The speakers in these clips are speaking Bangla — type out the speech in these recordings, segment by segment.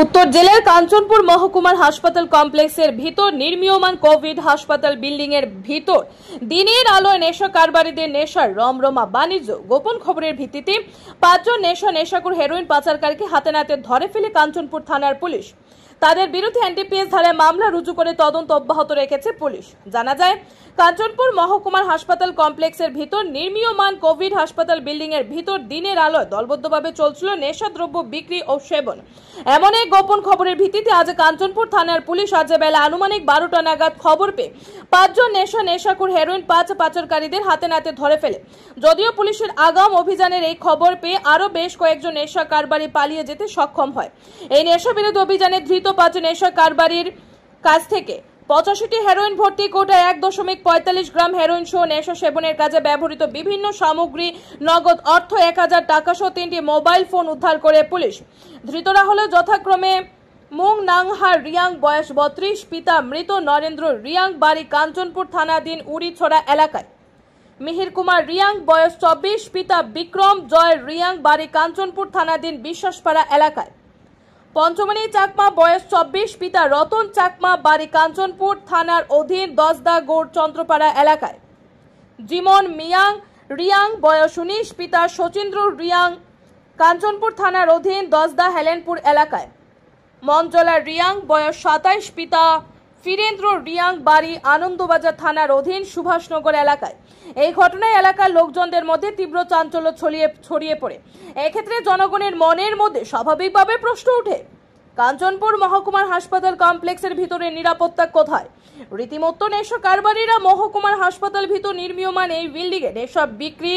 উত্তর জেলার কাঞ্চনপুর মহকুমার হাসপাতাল কমপ্লেক্সের ভিতর নির্মীয়মান কোভিড হাসপাতাল বিল্ডিং এর ভিতর দিনের আলোয় নেশা কারবারিদের নেশার রমরমা বাণিজ্য। গোপন খবরের ভিত্তিতে 5 জন নেশাখোর হেরোইন পাচারকারীকে হাতে নাতে ধরে ফেলে কাঞ্চনপুর থানার পুলিশ। তাদের বিরুদ্ধে এনডিপিএস ধারায় মামলা রুজু করে তদন্ত অব্যাহত রেখেছে পুলিশ। জানা যায়, কাঞ্চনপুর মহকুমার হাসপাতাল কমপ্লেক্সের ভিতর নির্মীয়মান কোভিড হাসপাতাল বিল্ডিং এর ভিতর দিনের আলোয় দলবদ্ধভাবে চলছিল নেশাদ্রব্য বিক্রি ও সেবন। এমন এক গোপন খবরের ভিত্তিতে আজ কাঞ্চনপুর থানার পুলিশ আজ বেলা আনুমানিক 12টা নাগাদ খবর পেয়ে 5 জন নেশাখোর হেরোইন পাচারকারীদের হাতে নাতে ধরে ফেলে। যদিও পুলিশের আগাম অভিযানের এই খবর পেয়ে আরো বেশ কয়েকজন নেশা কারবারি পালিয়ে যেতে সক্ষম হয়। এই নেশা বিরোধী অভিযানে ধৃত 5 নেশা কারবারির কাছ থেকে 85টি হেরোইন ভর্তি কোটা 1.45 গ্রাম হেরোইন সহ নেশা সেবনের কাজে ব্যবহৃত বিভিন্ন সামগ্রী, নগদ অর্থ 1000 টাকা সহ 3টি মোবাইল ফোন উদ্ধার করে পুলিশ। ধৃতরা হলো যথাক্রমে মুং নাংহার রিয়াং বয়স 32, পিতা মৃত নরেন্দ্র রিয়াং, বাড়ি কাঞ্চনপুর থানাধীন উড়িছড়া এলাকায়। মিহির কুমার রিয়াং বয়স 24, পিতা বিক্রম জয় রিয়াং, বাড়ি কাঞ্চনপুর থানাধীন বিশ্বাসপাড়া এলাকায়। পঞ্চমণি চাকমা বয়স 24, পিতা রতন চাকমা, বাড়ি কাঞ্চনপুর থানার অধীন দশদা গৌড় চন্দ্রপাড়া এলাকায়। জিমন মিয়াং রিয়াং বয়স 19, পিতা শচীন্দ্র রিয়াং, কাঞ্চনপুর থানার অধীন দশদা হেলেনপুর এলাকায়। মঞ্জলা রিয়াং বয়স 27, পিতা ফিরেন্দ্র রিয়াং, বাড়ি আনন্দবাজার থানার অধীন সুভাষনগর এলাকায়। এই ঘটনায় এলাকার লোকজনদের মধ্যে তীব্র চাঞ্চল্য ছড়িয়ে পড়ে। এক্ষেত্রে জনগণের মনের মধ্যে স্বাভাবিকভাবে প্রশ্ন ওঠে, কাঞ্চনপুর মহকুমার হাসপাতাল কমপ্লেক্সের ভিতরে নিরাপত্তা কোথায়? রীতিমতো নেশা কারবারিরা মহকুমার হাসপাতাল ভিতর নির্মীয়মান এই বিল্ডিং এ নেশা বিক্রি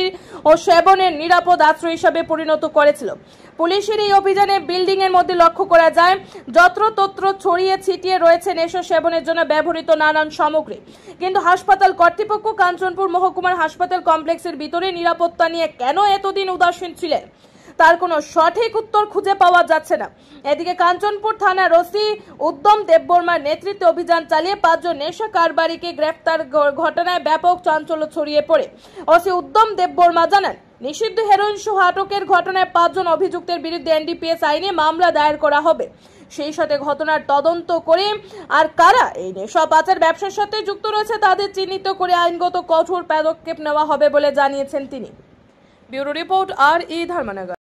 ও সেবনের নিরাপদ আশ্রয় হিসাবে পরিণত করেছিল। পুলিশের এই অভিযানে বিল্ডিং এর মধ্যে লক্ষ্য করা যায় যত্রতত্র ছড়িয়ে ছিটিয়ে রয়েছে নেশা সেবনের জন্য ব্যবহৃত নানান সামগ্রী। কিন্তু হাসপাতাল কর্তৃপক্ষ কাঞ্চনপুর মহকুমার হাসপাতাল কমপ্লেক্সের ভিতরে নিরাপত্তা নিয়ে কেন এতদিন উদাসীন ছিলেন, তার কোনো সঠিক উত্তর খুঁজে পাওয়া যাচ্ছে না। এদিকে কাঞ্চনপুর থানার ওসি উদ্যম দেববর্মার নেতৃত্বে অভিযান চালিয়ে 5 জন নেশা কারবারিকে গ্রেফতার ঘটনায় ব্যাপক চাঞ্চল্য ছড়িয়ে পড়ে। ওসি উদ্যম দেববর্মা জানান, নিষিদ্ধ হেরোইন সহ আটকের ঘটনায় 5 জন অভিযুক্তের বিরুদ্ধে এনডিপিএস আইনে মামলা দায়ের করা হবে। সেই সাথে ঘটনার তদন্ত করে আর কারা এই নেশা পাচার ব্যবসার সাথে যুক্ত রয়েছে তাদের চিহ্নিত করে আইনগত কঠোর পদক্ষেপ নেওয়া হবে বলে জানিয়েছেন তিনি। ব্যুরো রিপোর্ট, আর ই ধর্মনগর।